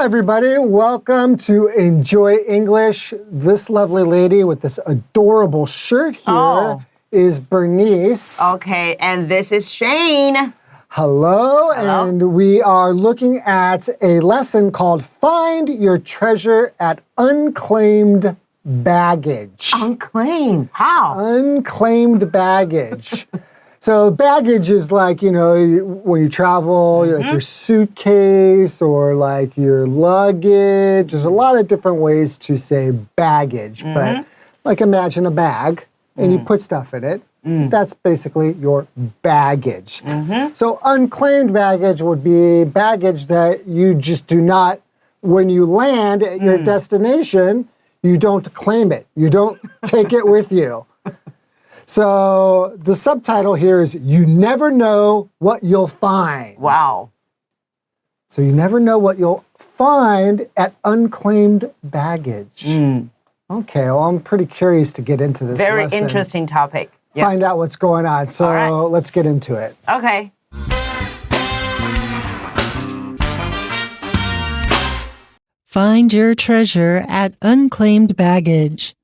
everybody. Welcome to Enjoy English. This lovely lady with this adorable shirt here is Bernice. Okay, and this is Shane. Hello, and we are looking at a lesson called Find Your Treasure at Unclaimed Baggage. Unclaimed? How? Unclaimed baggage. So baggage is like, you know, when you travel, like your suitcase or like your luggage. There's a lot of different ways to say baggage, but like imagine a bag and you put stuff in it. That's basically your baggage. So unclaimed baggage would be baggage that you just do not, when you land at your destination, you don't claim it. You don't take it with you. So the subtitle here is You Never Know What You'll Find. Wow. So you never know what you'll find at unclaimed baggage. Okay, well, I'm pretty curious to get into this Very lesson. interesting topic. Yep. Find out what's going on. So let's get into it. Okay. Find your treasure at unclaimed baggage.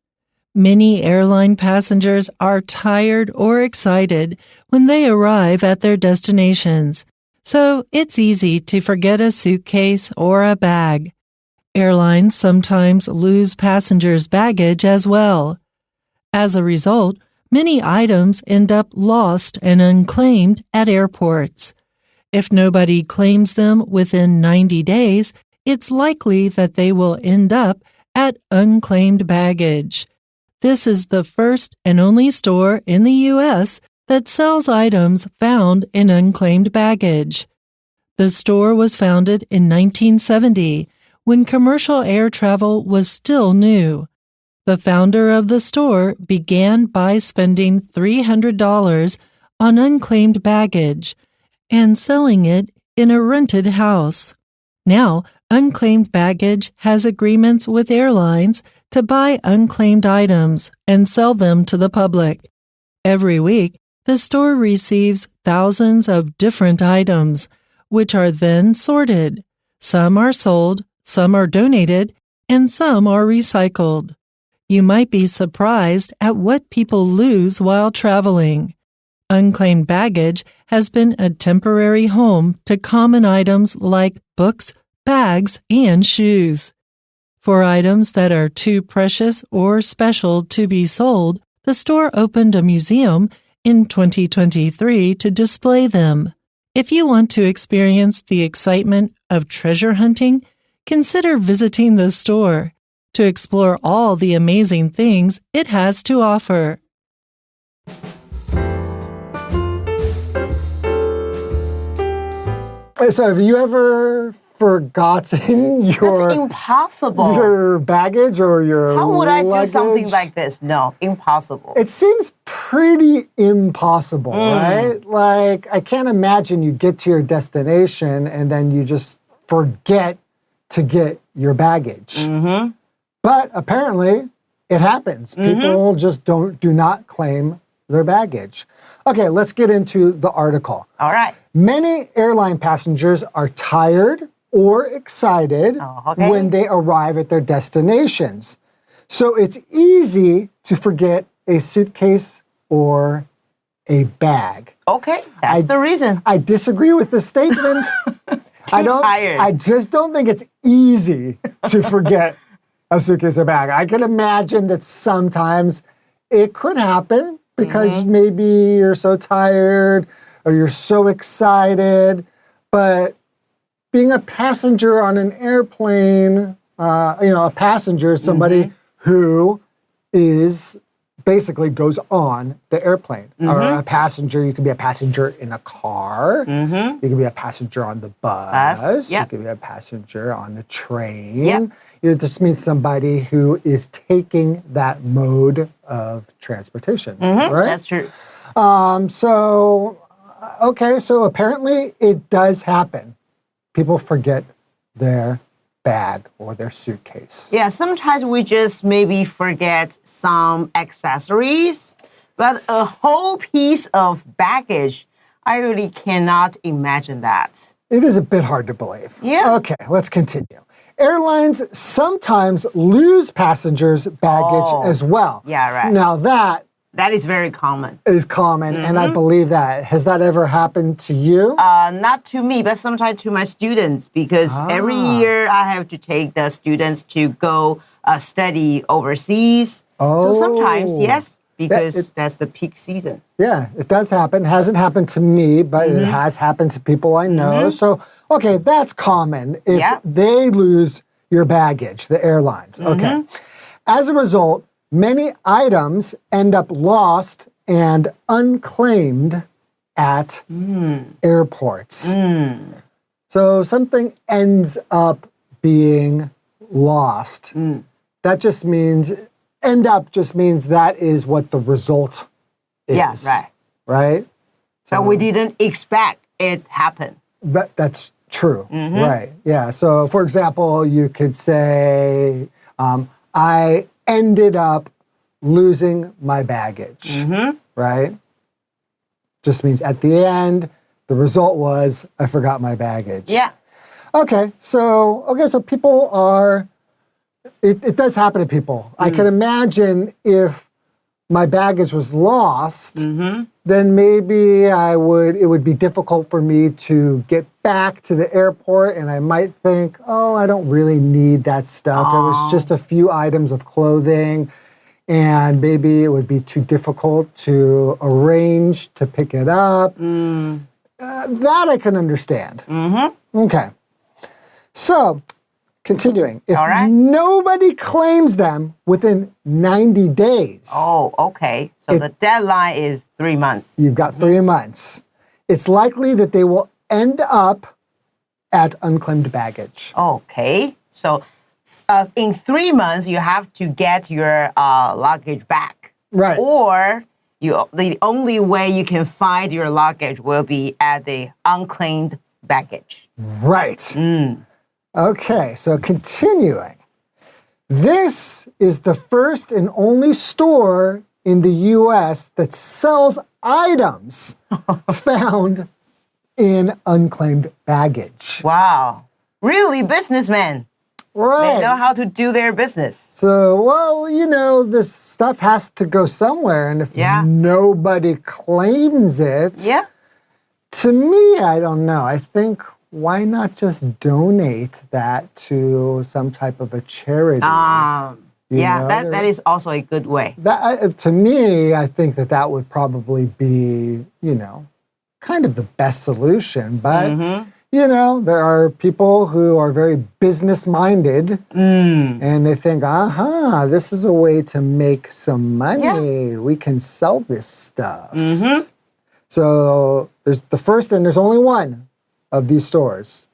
Many airline passengers are tired or excited when they arrive at their destinations, so it's easy to forget a suitcase or a bag. Airlines sometimes lose passengers' baggage as well. As a result, many items end up lost and unclaimed at airports. If nobody claims them within 90 days, it's likely that they will end up at unclaimed baggage. This is the first and only store in the U.S. that sells items found in unclaimed baggage. The store was founded in 1970 when commercial air travel was still new. The founder of the store began by spending $300 on unclaimed baggage and selling it in a rented house. Now, unclaimed baggage has agreements with airlines to buy unclaimed items and sell them to the public. Every week, the store receives thousands of different items, which are then sorted. Some are sold, some are donated, and some are recycled. You might be surprised at what people lose while traveling. Unclaimed baggage has been a temporary home to common items like books, bags, and shoes. For items that are too precious or special to be sold, the store opened a museum in 2023 to display them. If you want to experience the excitement of treasure hunting, consider visiting the store to explore all the amazing things it has to offer. So have you ever forgotten your baggage or your How would I luggage? do something like this? No, impossible. It seems pretty impossible, right? Like, I can't imagine you get to your destination and then you just forget to get your baggage. But apparently, it happens. People just do not claim their baggage. Okay, let's get into the article. All right. Many airline passengers are tired or excited when they arrive at their destinations. So it's easy to forget a suitcase or a bag. Okay, that's the reason. I disagree with this statement. Tired. I just don't think it's easy to forget a suitcase or bag. I can imagine that sometimes it could happen because maybe you're so tired or you're so excited, but being a passenger on an airplane, a passenger is somebody who is basically goes on the airplane. Or a passenger, you can be a passenger in a car. You can be a passenger on the bus. You can be a passenger on the train. It just means somebody who is taking that mode of transportation, right? That's true. So apparently it does happen. People forget their bag or their suitcase. Yeah, sometimes we just maybe forget some accessories, but a whole piece of baggage, I really cannot imagine that. It is a bit hard to believe. Yeah. Okay, let's continue. airlines sometimes lose passengers' baggage as well. Yeah, right. Now That is very common. is common, and I believe that. Has that ever happened to you? Not to me, but sometimes to my students, because every year I have to take the students to go study overseas. So sometimes, yes, because that's the peak season. Yeah, it does happen. It hasn't happened to me, but it has happened to people I know. So, okay, that's common if they lose your baggage, the airlines. Okay. As a result, many items end up lost and unclaimed at airports. So something ends up being lost. That just means, end up just means that is what the result is. Yeah, right. Right? So we didn't expect it happen. That's true. Right. Yeah. So, for example, you could say, I ended up losing my baggage, right? Just means at the end, the result was I forgot my baggage. Yeah. Okay, so people are, it does happen to people. I can imagine if my baggage was lost, then maybe it would be difficult for me to get back to the airport, and I might think, oh, I don't really need that stuff. It was just a few items of clothing, and maybe it would be too difficult to arrange to pick it up. That I can understand. Okay. So, continuing. If nobody claims them within 90 days. Oh, okay. So the deadline is 3 months. You've got 3 months. It's likely that they will end up at unclaimed baggage. Okay. So in 3 months, you have to get your luggage back. Right. Or the only way you can find your luggage will be at the unclaimed baggage. Right. Okay, so continuing. This is the first and only store in the U.S. that sells items found in unclaimed baggage. Wow. Really, businessmen. Right. They know how to do their business. So, well, you know, this stuff has to go somewhere, and if nobody claims it, to me, I don't know. I think, why not just donate that to some type of a charity? That is also a good way. To me, I think that would probably be, kind of the best solution. But, there are people who are very business-minded, and they think, this is a way to make some money. We can sell this stuff. So there's the first, and there's only one of these stores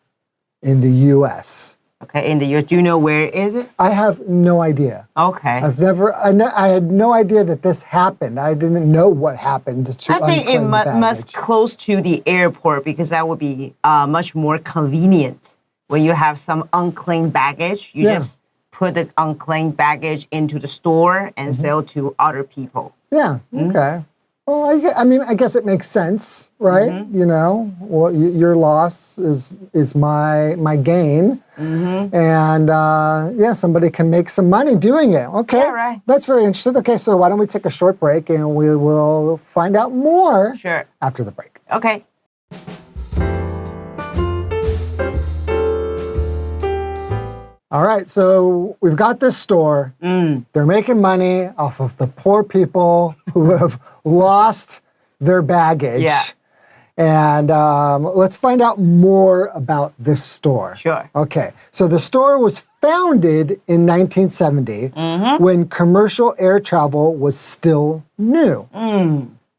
in the U.S. Okay, in the U.S. Do you know where is it? I have no idea. Okay. I had no idea that this happened. I didn't know what happened to I think it baggage. must close to the airport because that would be much more convenient. When you have some unclaimed baggage, you just put the unclaimed baggage into the store and sell to other people. Yeah, okay. Well, I guess it makes sense, right? Well, your loss is my gain, and somebody can make some money doing it. Okay, yeah, right. That's very interesting. Okay, so why don't we take a short break and we will find out more after the break. Okay. All right, so we've got this store. They're making money off of the poor people who have lost their baggage. Yeah. And let's find out more about this store. Sure. Okay, so the store was founded in 1970 when commercial air travel was still new.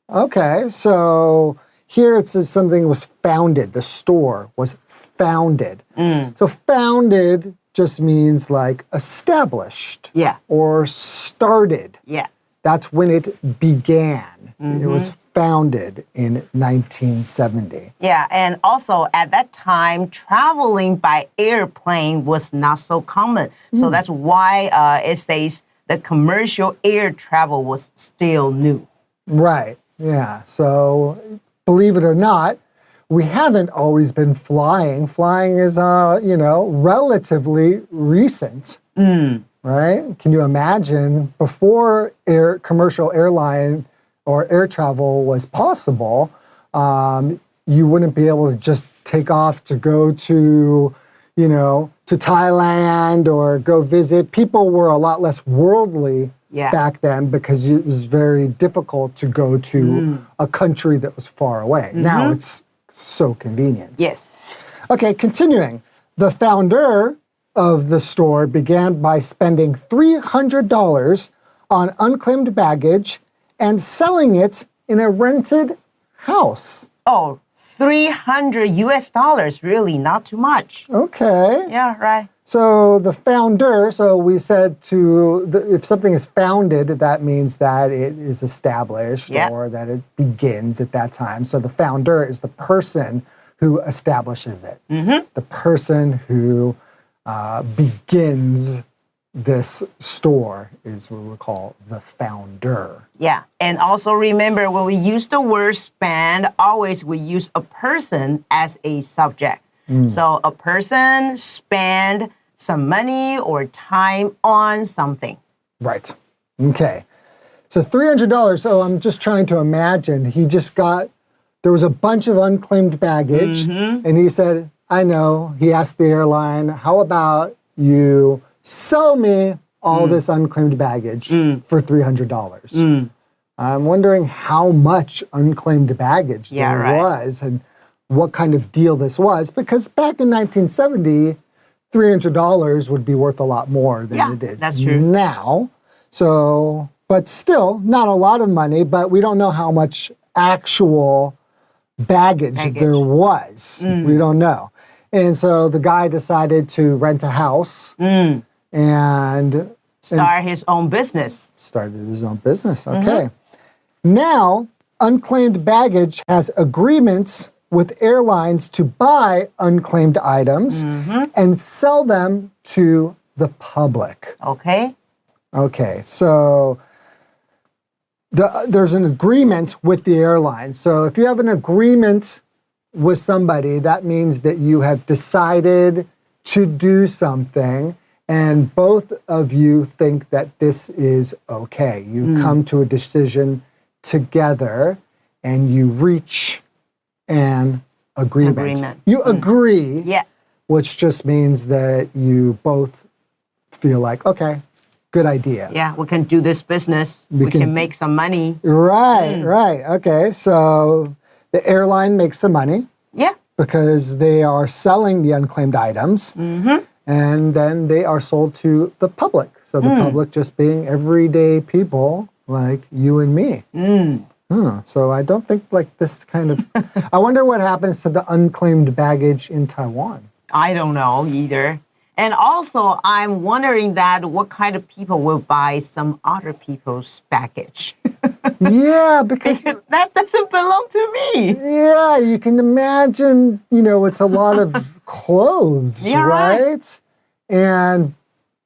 Okay, so here it says something was founded. The store was founded. So founded just means like established or started. Yeah. That's when it began. It was founded in 1970. Yeah, and also at that time, traveling by airplane was not so common. So that's why it says the commercial air travel was still new. Right, yeah. So believe it or not, we haven't always been flying. Flying is, relatively recent, right? Can you imagine before commercial airline or air travel was possible, you wouldn't be able to just take off to go to, to Thailand or go visit. People were a lot less worldly back then because it was very difficult to go to a country that was far away. Now it's so convenient. Yes. Okay, continuing. The founder of the store began by spending $300 on unclaimed baggage and selling it in a rented house. Oh, $300 really, not too much. Okay. Yeah, right. So the founder, so we said if something is founded, that means that it is established or that it begins at that time. So the founder is the person who establishes it. The person who begins this store is what we call the founder. Yeah, and also remember when we use the word spend, always we use a person as a subject. So a person spend some money or time on something. Right. Okay. So $300. So I'm just trying to imagine. There was a bunch of unclaimed baggage, and he said, I know. He asked the airline, how about you sell me all this unclaimed baggage for $300? I'm wondering how much unclaimed baggage there was and what kind of deal this was, because back in 1970, $300 would be worth a lot more than it is now. So, but still, not a lot of money, but we don't know how much actual baggage there was. We don't know. And so the guy decided to rent a house and start his own business. Started his own business, okay. Now, unclaimed baggage has agreements with airlines to buy unclaimed items and sell them to the public. Okay. Okay, so there's an agreement with the airline. So if you have an agreement with somebody, that means that you have decided to do something and both of you think that this is okay. You come to a decision together and you reach an agreement. You agree, which just means that you both feel like, okay, good idea. Yeah, we can do this business. We can make some money. Right, right. Okay, so the airline makes some money. Yeah. Because they are selling the unclaimed items. And then they are sold to the public. So the public just being everyday people like you and me. So I don't think like this kind of... I wonder what happens to the unclaimed baggage in Taiwan. I don't know either. And also, I'm wondering that what kind of people will buy some other people's baggage. Yeah, because... that doesn't belong to me. Yeah, you can imagine, it's a lot of clothes, right? And,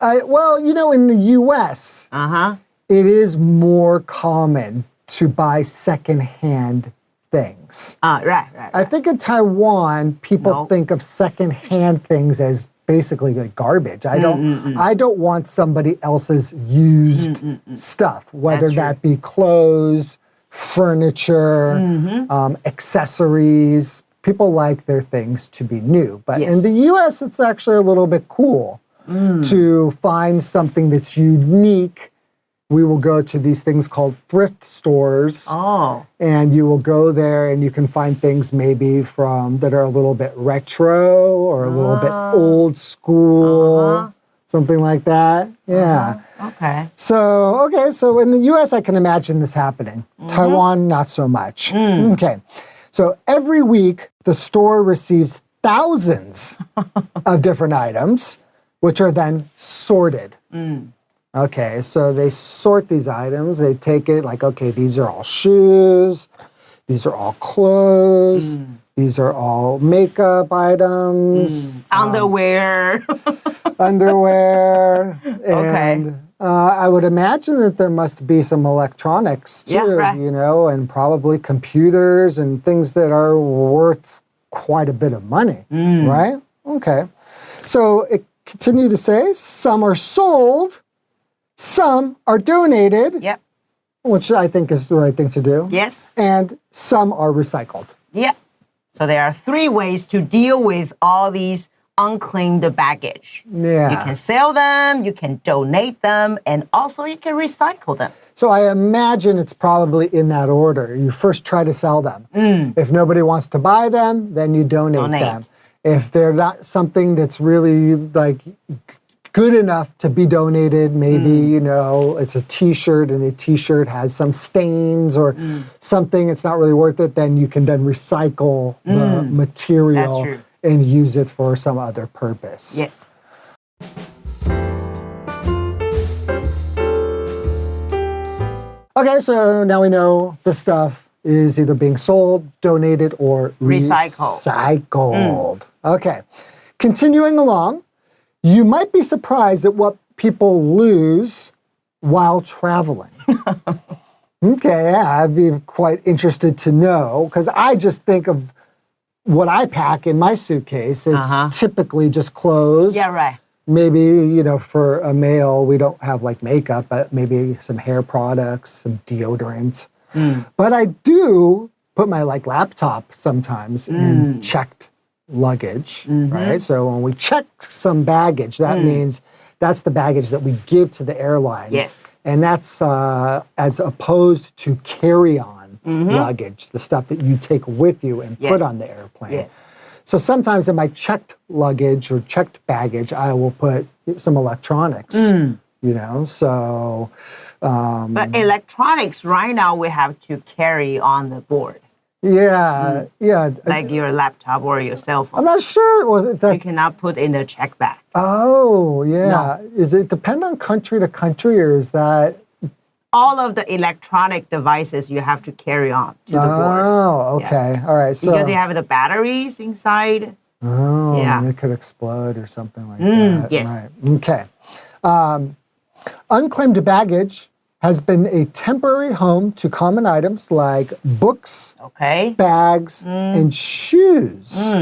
in the U.S., it is more common to buy secondhand things. Right. I think in Taiwan, people think of secondhand things as basically like garbage. I don't want somebody else's used stuff, whether that be clothes, furniture, accessories. People like their things to be new. But in the US, it's actually a little bit cool to find something that's unique. We will go to these things called thrift stores. And you will go there and you can find things maybe that are a little bit retro or a little bit old school, something like that. Yeah. Okay. So in the US, I can imagine this happening. Taiwan, not so much. Okay. So every week, the store receives thousands of different items, which are then sorted. Okay, so they sort these items. They take it like, okay, these are all shoes. These are all clothes. These are all makeup items. Underwear. Underwear. And I would imagine that there must be some electronics too, and probably computers and things that are worth quite a bit of money, right? Okay. So it continued to say, some are sold, some are donated, Yep. which I think is the right thing to do. Yes. And some are recycled. Yep. So there are 3 ways to deal with all these unclaimed baggage. Yeah. You can sell them, you can donate them, and also you can recycle them. So I imagine it's probably in that order. You first try to sell them. If nobody wants to buy them, then you donate them. If they're not something that's really like good enough to be donated, maybe, you know, it's a t-shirt and the t-shirt has some stains or something, it's not really worth it, then you can then recycle the material and use it for some other purpose. Yes. Okay, so now we know the stuff is either being sold, donated, or recycled. Okay, continuing along, you might be surprised at what people lose while traveling. Okay, yeah, I'd be quite interested to know, because I just think of what I pack in my suitcase is typically just clothes. Yeah, right. Maybe, you know, for a male, we don't have like makeup, but maybe some hair products, some deodorant. But I do put my like laptop sometimes in checked luggage, right? So when we check some baggage, that means that's the baggage that we give to the airline. Yes. And that's as opposed to carry-on luggage, the stuff that you take with you and put on the airplane. Yes. So sometimes in my checked luggage or checked baggage, I will put some electronics, you know, so. But electronics, right now, we have to carry on the board. Yeah, yeah. Like your laptop or your cell phone. I'm not sure if that. You cannot put in a check bag. Oh, yeah. Is it depend on country to country, or is that? All of the electronic devices you have to carry on to the board. Oh, okay. Yeah. All right. So, because you have the batteries inside. Oh, yeah. It could explode or something like that. Yes. Right. Okay. Unclaimed baggage has been a temporary home to common items like books, bags, and shoes.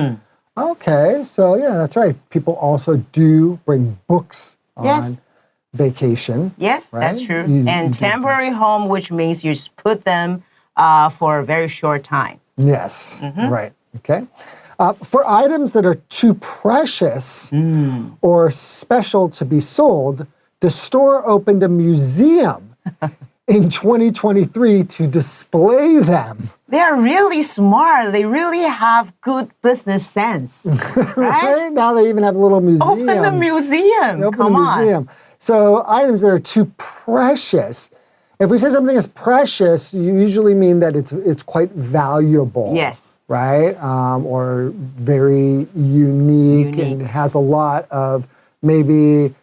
Okay, so yeah, that's right. People also do bring books on vacation. Yes, right? that's true. You temporary home, which means you just put them for a very short time. Yes, right. Okay. For items that are too precious or special to be sold, the store opened a museum in 2023 to display them. They're really smart. They really have good business sense. Right? Now they even have a little museum. Open the museum. Open a museum. So items that are too precious. If we say something is precious, you usually mean that it's quite valuable. Yes. Right? Or very unique and has a lot of maybe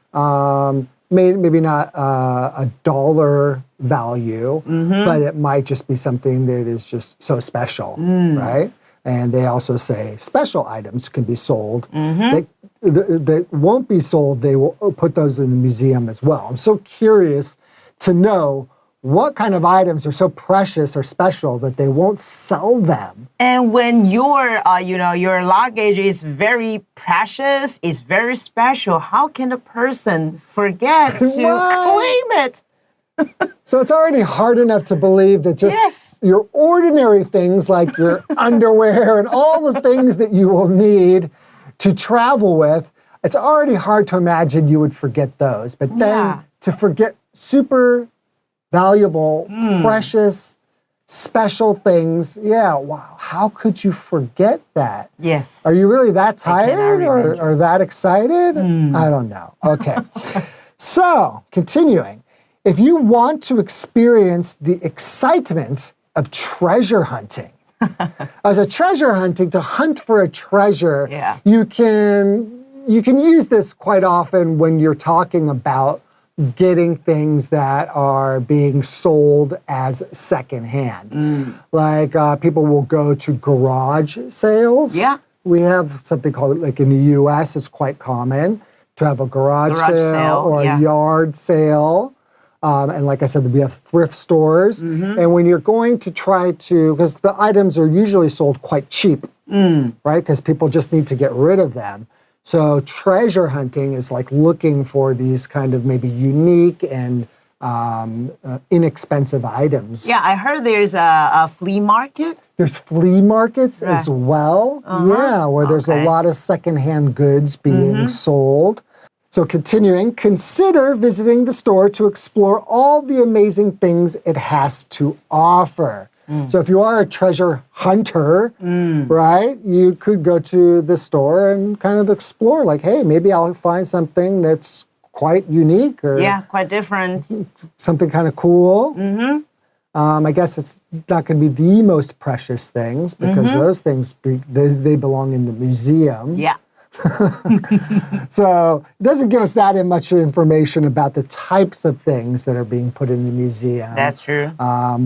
maybe not a dollar value, but it might just be something that is just so special, right? And they also say special items can be sold. That won't be sold, they will put those in the museum as well. I'm so curious to know what kind of items are so precious or special that they won't sell them. And when your luggage is very precious, is very special, how can a person forget to claim it? So it's already hard enough to believe that just your ordinary things like your underwear and all the things that you will need to travel with, it's already hard to imagine you would forget those. But then to forget super valuable, precious, special things. Yeah, wow. How could you forget that? Yes. Are you really that tired or that excited? I don't know. Okay. So, continuing. If you want to experience the excitement of treasure hunting, as a treasure hunting, to hunt for a treasure, you can use this quite often when you're talking about getting things that are being sold as secondhand. Like people will go to garage sales. Yeah. We have something called, like in the US, it's quite common to have a garage sale or a yard sale. And like I said, we have thrift stores. And when you're going to try to, because the items are usually sold quite cheap, right? Because people just need to get rid of them. So treasure hunting is like looking for these kind of maybe unique and inexpensive items. Yeah, I heard there's a flea market. There's flea markets as well. Yeah, where there's a lot of secondhand goods being sold. So continuing, consider visiting the store to explore all the amazing things it has to offer. So if you are a treasure hunter, right, you could go to the store and kind of explore, like, hey, maybe I'll find something that's quite unique or quite different. Something kind of cool. I guess it's not going to be the most precious things because those things, they belong in the museum. Yeah. So it doesn't give us that much information about the types of things that are being put in the museum. That's true.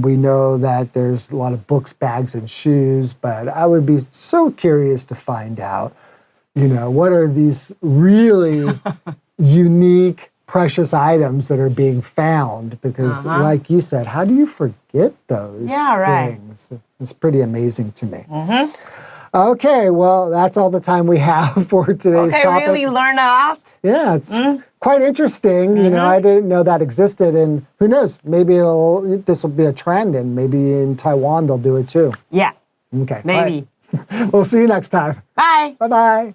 We know that there's a lot of books, bags, and shoes, but I would be so curious to find out, what are these really unique, precious items that are being found? Because like you said, how do you forget those things? It's pretty amazing to me. Okay, well, that's all the time we have for today's topic. Okay, really learn a lot. Yeah, it's quite interesting. I didn't know that existed, and who knows? Maybe this will be a trend, and maybe in Taiwan they'll do it too. Yeah. Okay. Maybe. Right. We'll see you next time. Bye. Bye-bye.